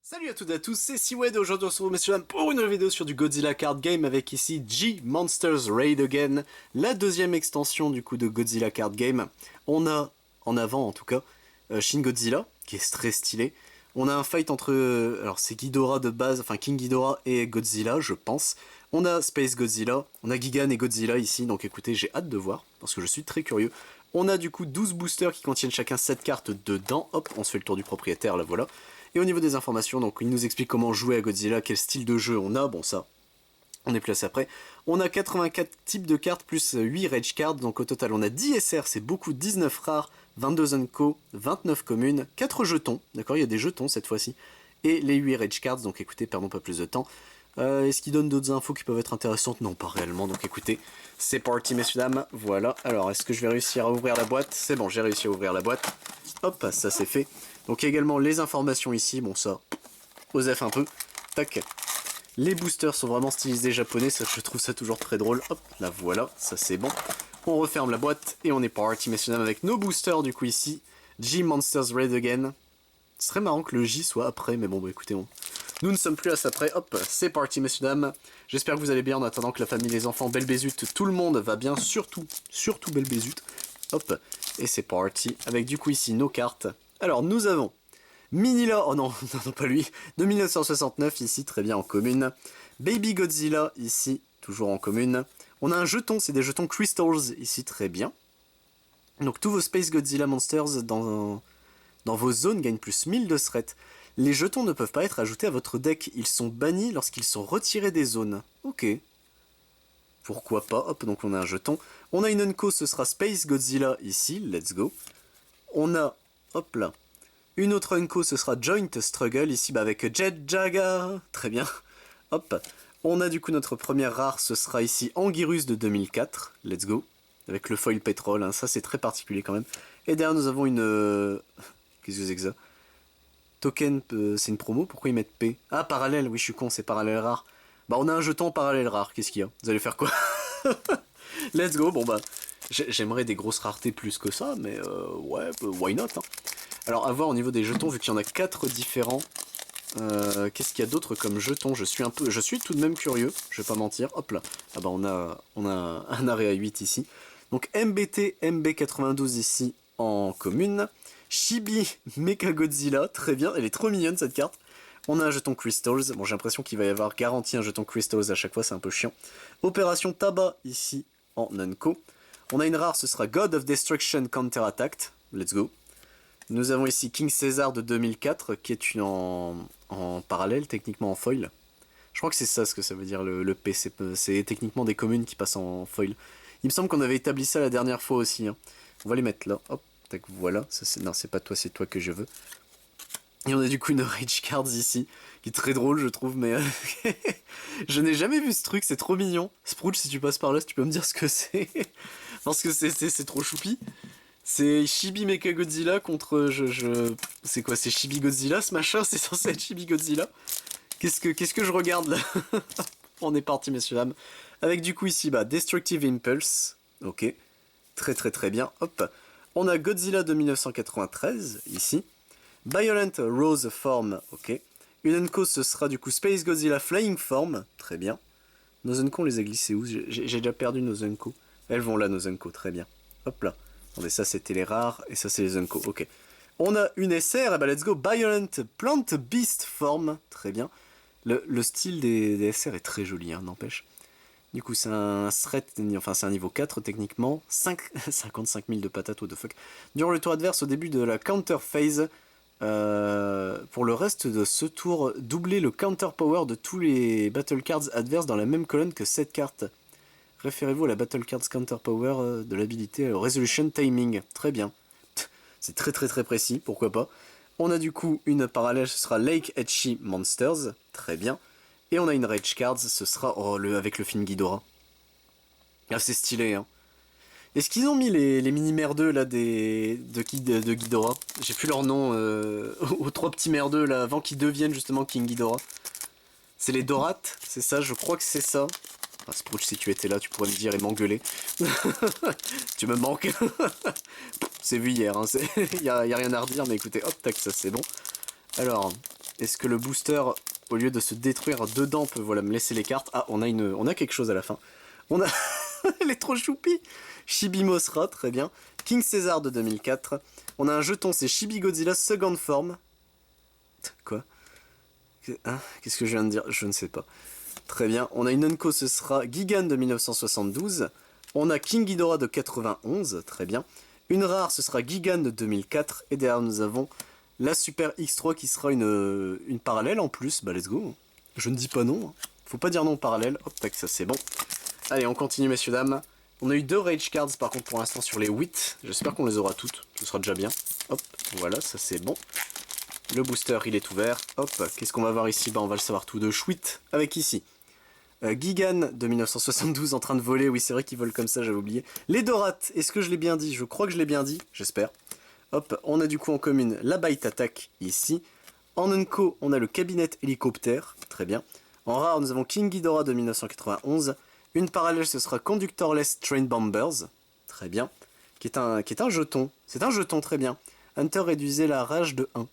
Salut à toutes et à tous, c'est Seawed. Aujourd'hui on se retrouve messieurs dames pour une nouvelle vidéo sur du Godzilla Card Game avec ici G-Monsters Raid Again, la deuxième extension du coup de Godzilla Card Game. On a, en avant en tout cas, Shin Godzilla, qui est très stylé. On a un fight entre, alors c'est Ghidorah de base, enfin King Ghidorah et Godzilla je pense. On a Space Godzilla, on a Gigan et Godzilla ici, donc écoutez j'ai hâte de voir, parce que je suis très curieux. On a du coup 12 boosters qui contiennent chacun 7 cartes dedans, hop on se fait le tour du propriétaire là voilà. Et au niveau des informations, donc il nous explique comment jouer à Godzilla, quel style de jeu on a, bon ça, on est plus après. On a 84 types de cartes plus 8 Rage Cards, donc au total on a 10 SR, c'est beaucoup, 19 rares, 22 Unco, 29 communes, 4 jetons, d'accord, il y a des jetons cette fois-ci, et les 8 Rage Cards, donc écoutez, perdons pas plus de temps. Est-ce qu'il donne d'autres infos qui peuvent être intéressantes? Non, pas réellement, donc écoutez, c'est parti messieurs dames, voilà. Alors, est-ce que je vais réussir à ouvrir la boîte? C'est bon, j'ai réussi à ouvrir la boîte. Hop, ça c'est fait. Donc il y a également les informations ici, bon ça, osef un peu, tac. Les boosters sont vraiment stylisés japonais, ça je trouve ça toujours très drôle. Hop, là voilà, ça c'est bon. On referme la boîte et on est parti messieurs dames avec nos boosters du coup ici. G-Monsters Raid Again. Ce serait marrant que le J soit après, mais bon bah écoutez, nous ne sommes plus à ça près. Hop, c'est parti messieurs dames. J'espère que vous allez bien en attendant que la famille, les enfants, Belle Bézute, tout le monde va bien, surtout Belle Bézute. Hop, et c'est parti, avec du coup ici nos cartes. Alors nous avons Minilla, oh non, non pas lui, de 1969 ici, très bien en commune. Baby Godzilla ici, toujours en commune. On a un jeton, c'est des jetons Crystals ici, très bien. Donc tous vos Space Godzilla Monsters dans vos zones gagnent plus 1000 de threat. Les jetons ne peuvent pas être ajoutés à votre deck, ils sont bannis lorsqu'ils sont retirés des zones. Ok. Pourquoi pas, hop, donc on a un jeton. On a une Unco, ce sera Space Godzilla ici, let's go. On a, hop là, une autre Unco, ce sera Joint Struggle ici, bah avec Jet Jaga, très bien. Hop, on a du coup notre première rare, ce sera ici Anguirus de 2004, let's go. Avec le foil pétrole, hein, ça c'est très particulier quand même. Et derrière nous avons une... Qu'est-ce que c'est que ça? Token, c'est une promo, pourquoi ils mettent P? Ah, parallèle, oui je suis con, c'est parallèle rare. Bah on a un jeton parallèle rare, qu'est-ce qu'il y a? Vous allez faire quoi? Let's go, bon bah... J'aimerais des grosses raretés plus que ça, mais ouais, why not hein. Alors à voir au niveau des jetons, vu qu'il y en a 4 différents, qu'est-ce qu'il y a d'autre comme jetons? Je suis tout de même curieux, je vais pas mentir. Hop là, ah bah on a un arrêt à 8 ici. Donc MBT MB92 ici en commune. Chibi Mechagodzilla, très bien, elle est trop mignonne cette carte. On a un jeton Crystals, bon j'ai l'impression qu'il va y avoir garanti un jeton Crystals à chaque fois, c'est un peu chiant. Opération Tabac ici en Nunco. On a une rare, ce sera God of Destruction Counter Attack, let's go. Nous avons ici King Caesar de 2004, qui est une en parallèle, techniquement en foil. Je crois que c'est ça ce que ça veut dire le P, c'est techniquement des communes qui passent en foil. Il me semble qu'on avait établi ça la dernière fois aussi. Hein. On va les mettre là, hop, tac, voilà. Non, c'est pas toi, c'est toi que je veux. Et on a du coup une Rage Cards ici, qui est très drôle je trouve, mais je n'ai jamais vu ce truc, c'est trop mignon. Sprout, si tu passes par là, si tu peux me dire ce que c'est. Parce que c'est trop choupi. C'est Chibi Mechagodzilla contre... C'est quoi, c'est Chibi Godzilla ce machin? C'est censé être Chibi Godzilla? Qu'est-ce que je regarde là? On est parti messieurs dames. Avec du coup ici, bah, Destructive Impulse. Ok. Très bien. Hop. On a Godzilla de 1993, ici. Violent Rose Form, ok. Une Unco, ce sera du coup Space Godzilla Flying Form, très bien. Nos Unco, on les a glissés où? J'ai déjà perdu nos Unco. Elles vont là, nos Unco, très bien. Hop là. Attendez, ça c'était les rares, et ça c'est les Unco, ok. On a une SR, et bah let's go, Violent Plant Beast Form, très bien. Le style des SR est très joli, hein, n'empêche. Du coup, c'est un threat, enfin c'est un niveau 4 techniquement. 55 000 de patates, what the fuck. Durant le tour adverse, au début de la counter phase, pour le reste de ce tour, doublez le counter power de tous les battle cards adverses dans la même colonne que cette carte. Référez-vous à la battle cards counter power de l'habilité Resolution Timing. Très bien. C'est très précis, pourquoi pas. On a du coup une parallèle, ce sera Lake Etchi Monsters. Très bien. Et on a une Rage Cards, ce sera avec le film Ghidorah. Ah, c'est stylé, hein. Est-ce qu'ils ont mis les mini merdeux là de Ghidorah? J'ai plus leur nom aux trois petits merdeux là avant qu'ils deviennent justement King Ghidorah. C'est les Dorates, c'est ça, je crois que c'est ça. Ah, Sprout, si tu étais là, tu pourrais me dire et m'engueuler. Tu me manques. C'est vu hier, hein, y a rien à redire, mais écoutez, hop, tac, ça c'est bon. Alors, Est-ce que le booster, au lieu de se détruire dedans, peut voilà, me laisser les cartes? Ah, on a quelque chose à la fin. On a... Elle est trop choupie. Chibi Mosra, très bien. King César de 2004. On a un jeton, c'est Chibi Godzilla Second Form. Quoi? Hein? Qu'est-ce que je viens de dire? Je ne sais pas. Très bien. On a une Unco, ce sera Gigan de 1972. On a King Ghidorah de 91, très bien. Une rare, ce sera Gigan de 2004. Et derrière, nous avons la Super X3 qui sera une parallèle en plus. Bah, let's go. Je ne dis pas non. Faut pas dire non parallèle. Hop, tac, ça c'est bon. Allez, on continue, messieurs, dames. On a eu 2 Rage Cards, par contre, pour l'instant, sur les 8. J'espère qu'on les aura toutes. Ce sera déjà bien. Hop, voilà, ça c'est bon. Le booster, il est ouvert. Hop, qu'est-ce qu'on va voir ici? Bah, on va le savoir tout de suite. Avec ici. Gigan de 1972 en train de voler. Oui, c'est vrai qu'il vole comme ça, j'avais oublié. Les Dorates, est-ce que je l'ai bien dit? Je crois que je l'ai bien dit, j'espère. Hop, on a du coup en commune la Bite Attack ici. En Unco, on a le cabinet hélicoptère, très bien. En rare, nous avons King Ghidorah de 1991. Une parallèle, ce sera Conductorless Train Bombers, très bien. Qui est un jeton. C'est un jeton, très bien. Hunter réduisait la rage de 1.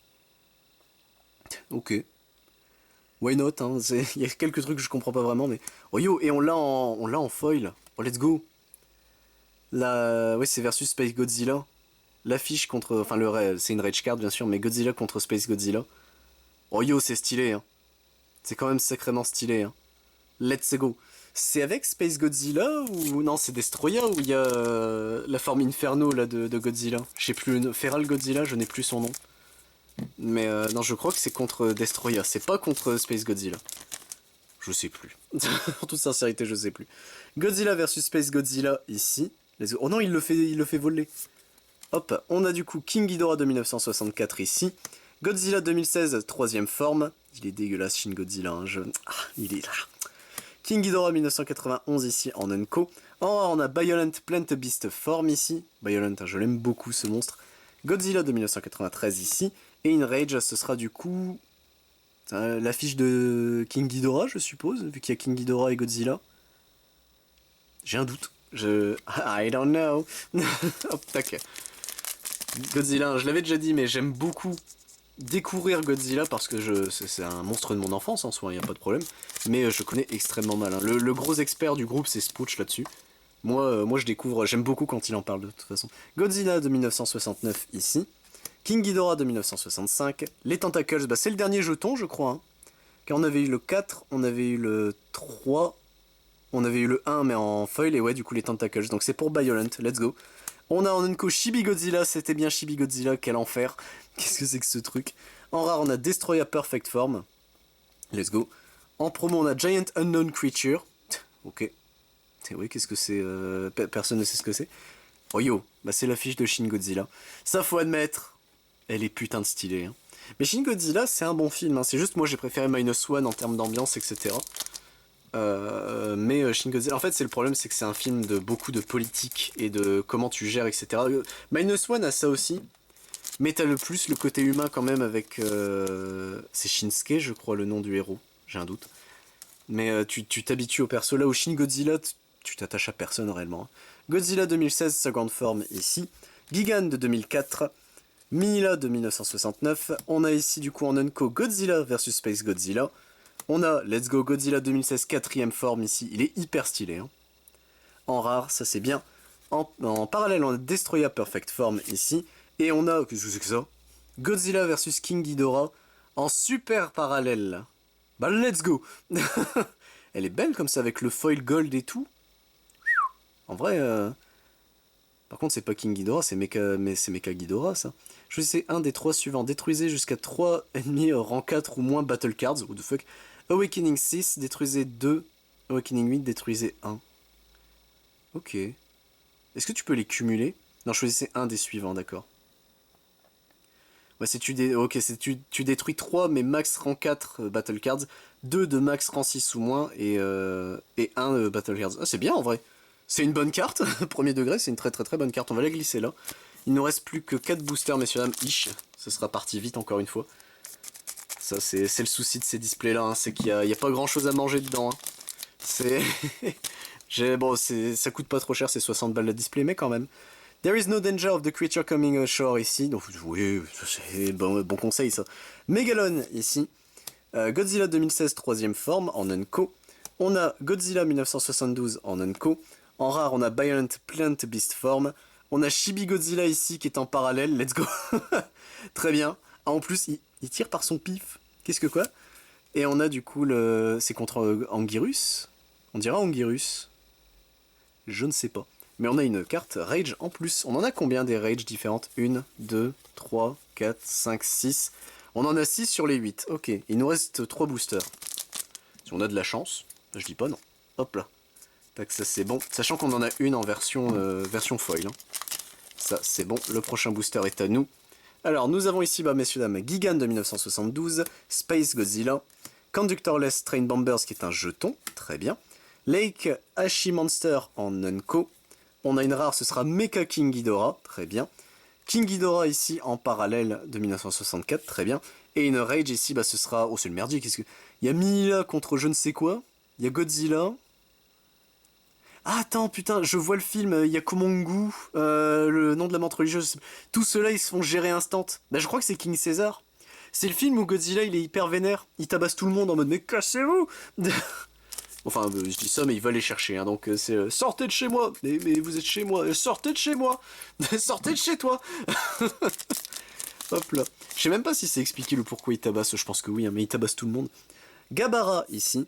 Ok. Why not, hein, il y a quelques trucs que je comprends pas vraiment, mais... Oh yo, et on l'a en foil. Oh, let's go. Oui, c'est versus Space Godzilla. L'affiche contre... Enfin, c'est une rage card, bien sûr, mais Godzilla contre Space Godzilla. Oh yo, c'est stylé, hein. C'est quand même sacrément stylé, hein. Let's go. C'est avec Space Godzilla ou... Non, c'est Destroya où il y a la forme Inferno, là, de Godzilla. Je sais plus, Feral Godzilla, je n'ai plus son nom. Mais non, je crois que c'est contre Destroya, c'est pas contre Space Godzilla. Je sais plus. En toute sincérité, je sais plus. Godzilla versus Space Godzilla ici. Oh non, il le fait voler. Hop, on a du coup King Ghidorah de 1964 ici. Godzilla 2016, troisième forme. Il est dégueulasse, Shin Godzilla. Hein, il est là. King Ghidorah 1991 ici en Unco. On a Violent Plant Beast Form ici. Violent, hein, je l'aime beaucoup ce monstre. Godzilla de 1993 ici. Et une Rage, ce sera du coup l'affiche de King Ghidorah, je suppose, vu qu'il y a King Ghidorah et Godzilla. J'ai un doute. I don't know. Hop, tac. Godzilla, je l'avais déjà dit, mais j'aime beaucoup découvrir Godzilla parce que c'est un monstre de mon enfance en soi, il n'y a pas de problème. Mais je connais extrêmement mal. Hein. Le gros expert du groupe, c'est Spooch là-dessus. Moi, je découvre, j'aime beaucoup quand il en parle de toute façon. Godzilla de 1969 ici. King Ghidorah de 1965. Les Tentacles, bah, c'est le dernier jeton, je crois. Hein. Car on avait eu le 4, on avait eu le 3, on avait eu le 1, mais en foil, et ouais, du coup, les Tentacles. Donc c'est pour Violent, let's go. On a en Unco Chibi Godzilla, c'était bien Chibi Godzilla, quel enfer. Qu'est-ce que c'est que ce truc? En rare, on a Destroya Perfect Form. Let's go. En promo, on a Giant Unknown Creature. Ok. Oui, qu'est-ce que c'est personne ne sait ce que c'est. Oh yo, bah c'est l'affiche de Shin Godzilla. Ça, faut admettre. Elle est putain de stylée. Hein. Mais Shin Godzilla, c'est un bon film. Hein. C'est juste, moi, j'ai préféré Minus One en termes d'ambiance, etc. Mais Shin Godzilla, en fait, c'est le problème, c'est que c'est un film de beaucoup de politique et de comment tu gères, etc. Minus One a ça aussi. Mais t'as le côté humain quand même avec... c'est Shinsuke, je crois, le nom du héros. J'ai un doute. Mais tu t'habitues au perso. Là, au Shin Godzilla, tu t'attaches à personne réellement. Godzilla 2016, seconde forme ici. Gigan de 2004. Minilla de 1969. On a ici du coup en Unco Godzilla versus Space Godzilla. On a Let's Go Godzilla 2016, quatrième forme ici. Il est hyper stylé. Hein. En rare, ça c'est bien. En parallèle, on a Destroya Perfect Form ici. Et on a... Qu'est-ce que c'est que ça? Godzilla versus King Ghidorah en super parallèle. Bah let's go. Elle est belle comme ça avec le foil gold et tout. En vrai... Par contre, c'est pas King Ghidorah, c'est Mecha Ghidorah, ça. Choisissez un des 3 suivants. Détruisez jusqu'à 3 ennemis rang 4 ou moins Battle Cards. What the fuck. Awakening 6, détruisez 2. Awakening 8, détruisez 1. Ok. Est-ce que tu peux les cumuler? Non, choisissez un des suivants, d'accord. Ouais, c'est tu détruis 3, mais max rang 4 Battle Cards. 2 de max rang 6 ou moins, et 1 Battle Cards. Ah, c'est bien, en vrai. C'est une bonne carte, premier degré, c'est une très très très bonne carte, on va la glisser là. Il ne reste plus que 4 boosters, messieurs dames, ish. Ce sera parti vite encore une fois. Ça c'est le souci de ces displays là, hein, c'est qu'il n'y a pas grand chose à manger dedans. Hein. C'est... bon, ça coûte pas trop cher, c'est 60 balles la display, mais quand même. There is no danger of the creature coming ashore ici, donc oui, c'est bon conseil ça. Megalon ici. Godzilla 2016 troisième forme en Unco. On a Godzilla 1972 en Unco. En rare, on a Violent Plant Beast Form. On a Chibi Godzilla ici qui est en parallèle. Let's go. Très bien. Ah, en plus, il tire par son pif. Qu'est-ce que quoi? Et on a du coup le... C'est contre Anguirus. On dirait Anguirus. Je ne sais pas. Mais on a une carte Rage en plus. On en a combien des Rage différentes? 1, 2, 3, 4, 5, 6. On en a 6 sur les 8. Ok, il nous reste 3 boosters. Si on a de la chance, je dis pas non. Hop là. Tac, ça c'est bon. Sachant qu'on en a une en version foil. Hein. Ça c'est bon. Le prochain booster est à nous. Alors nous avons ici, messieurs dames, Gigan de 1972, Space Godzilla, Conductorless Train Bombers qui est un jeton, très bien. Lake Ashi Monster en Unco. On a une rare, ce sera Mecha King Ghidorah, très bien. King Ghidorah ici en parallèle de 1964, très bien. Et une Rage ici, ce sera... Oh c'est le merdier, qu'est-ce que... Il y a Mila contre je ne sais quoi. Il y a Godzilla. Ah attends, putain, je vois le film, il y a Komongu, le nom de la menthe religieuse. Tous ceux-là, ils se font gérer instant. Je crois que c'est King Caesar. C'est le film où Godzilla, il est hyper vénère. Il tabasse tout le monde en mode, mais cassez-vous. Enfin, je dis ça, mais il va les chercher, hein, donc c'est sortez de chez moi, mais vous êtes chez moi, sortez de chez moi, sortez de chez toi. Hop là. Je sais même pas si c'est expliqué le pourquoi il tabasse, je pense que oui, hein, mais il tabasse tout le monde. Gabara ici,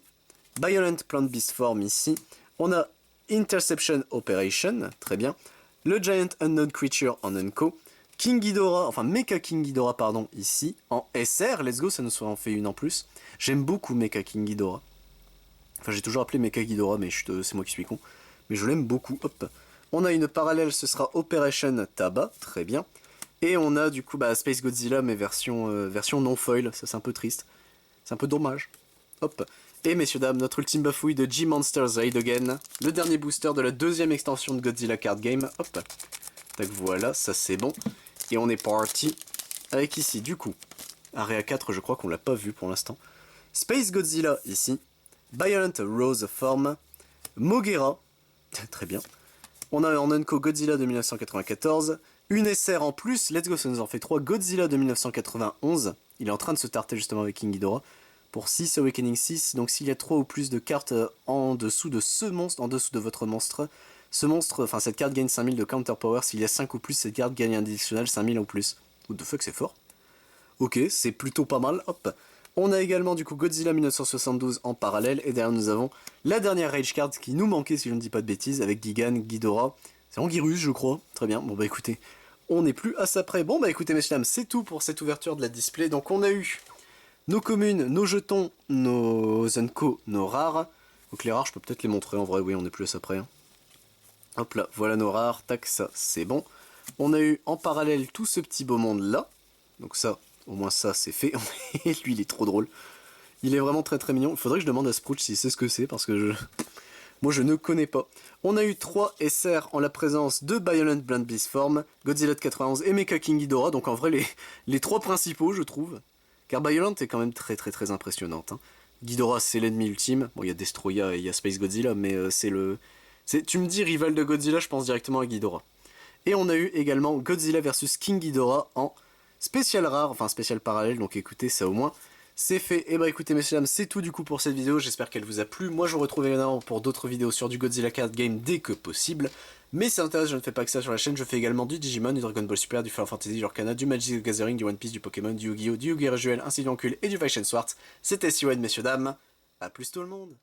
Violent Plant Beast Form ici, on a Interception Operation, très bien, le Giant Unknown Creature en Unco, King Ghidorah, enfin Mecha King Ghidorah, pardon, ici, en SR, let's go, ça nous en fait une en plus. J'aime beaucoup Mecha King Ghidorah. Enfin, j'ai toujours appelé Mecha Ghidorah, mais c'est moi qui suis con. Mais je l'aime beaucoup. Hop. On a une parallèle, ce sera Operation Taba, très bien. Et on a du coup Space Godzilla, mais version non foil. Ça, c'est un peu triste. C'est un peu dommage. Hop. Et messieurs, dames, notre ultime bafouille de G-Monsters Raid Again. Le dernier booster de la deuxième extension de Godzilla Card Game. Hop. Tac, voilà, ça c'est bon. Et on est parti. Avec ici, du coup, Area 4, je crois qu'on l'a pas vu pour l'instant. Space Godzilla, ici. Violent Rose Form, Moguera, très bien. On a en Unco Godzilla de 1994, une SR en plus, let's go, ça nous en fait 3, Godzilla de 1991, il est en train de se tarter justement avec King Ghidorah, pour 6 Awakening 6, donc s'il y a 3 ou plus de cartes en dessous de ce monstre, en dessous de votre monstre, cette carte gagne 5000 de counter power, s'il y a 5 ou plus, cette carte gagne un additionnel 5000 ou plus. What the fuck, c'est fort. Ok, c'est plutôt pas mal, hop. On a également du coup Godzilla 1972 en parallèle, et derrière nous avons la dernière Rage Card qui nous manquait si je ne dis pas de bêtises, avec Gigan, Ghidorah, c'est Anguirus je crois, très bien, bon écoutez, on n'est plus à ça près. Bon écoutez messieurs dames, c'est tout pour cette ouverture de la display, donc on a eu nos communes, nos jetons, nos Unco, nos rares, donc les rares je peux peut-être les montrer en vrai, oui on n'est plus à ça près. Hein. Hop là, voilà nos rares, tac ça c'est bon. On a eu en parallèle tout ce petit beau monde là, donc ça... Au moins ça c'est fait. Lui il est trop drôle. Il est vraiment très très mignon. Il faudrait que je demande à Sprouch s'il sait ce que c'est parce que moi je ne connais pas. On a eu 3 SR en la présence de Violent Plant Beast Form, Godzilla de 91 et Mecha King Ghidorah. Donc en vrai les 3 principaux je trouve. Car Violent est quand même très très très impressionnante. Hein. Ghidorah c'est l'ennemi ultime. Bon il y a Destroya et il y a Space Godzilla mais c'est le... Tu me dis rival de Godzilla, je pense directement à Ghidorah. Et on a eu également Godzilla vs King Ghidorah en spécial rare, enfin spécial parallèle, donc écoutez, ça au moins c'est fait. Et écoutez messieurs dames, c'est tout du coup pour cette vidéo, j'espère qu'elle vous a plu. Moi je vous retrouve évidemment pour d'autres vidéos sur du Godzilla Card Game dès que possible. Mais si ça t'intéresse, je ne fais pas que ça sur la chaîne, je fais également du Digimon, du Dragon Ball Super, du Final Fantasy, du Arcana, du Magic the Gathering, du One Piece, du Pokémon, du Yu-Gi-Oh, du Yu-Gi-Oh! Ainsi du Ancule et du Fashion Swart. C'était Siwen messieurs dames, à plus tout le monde.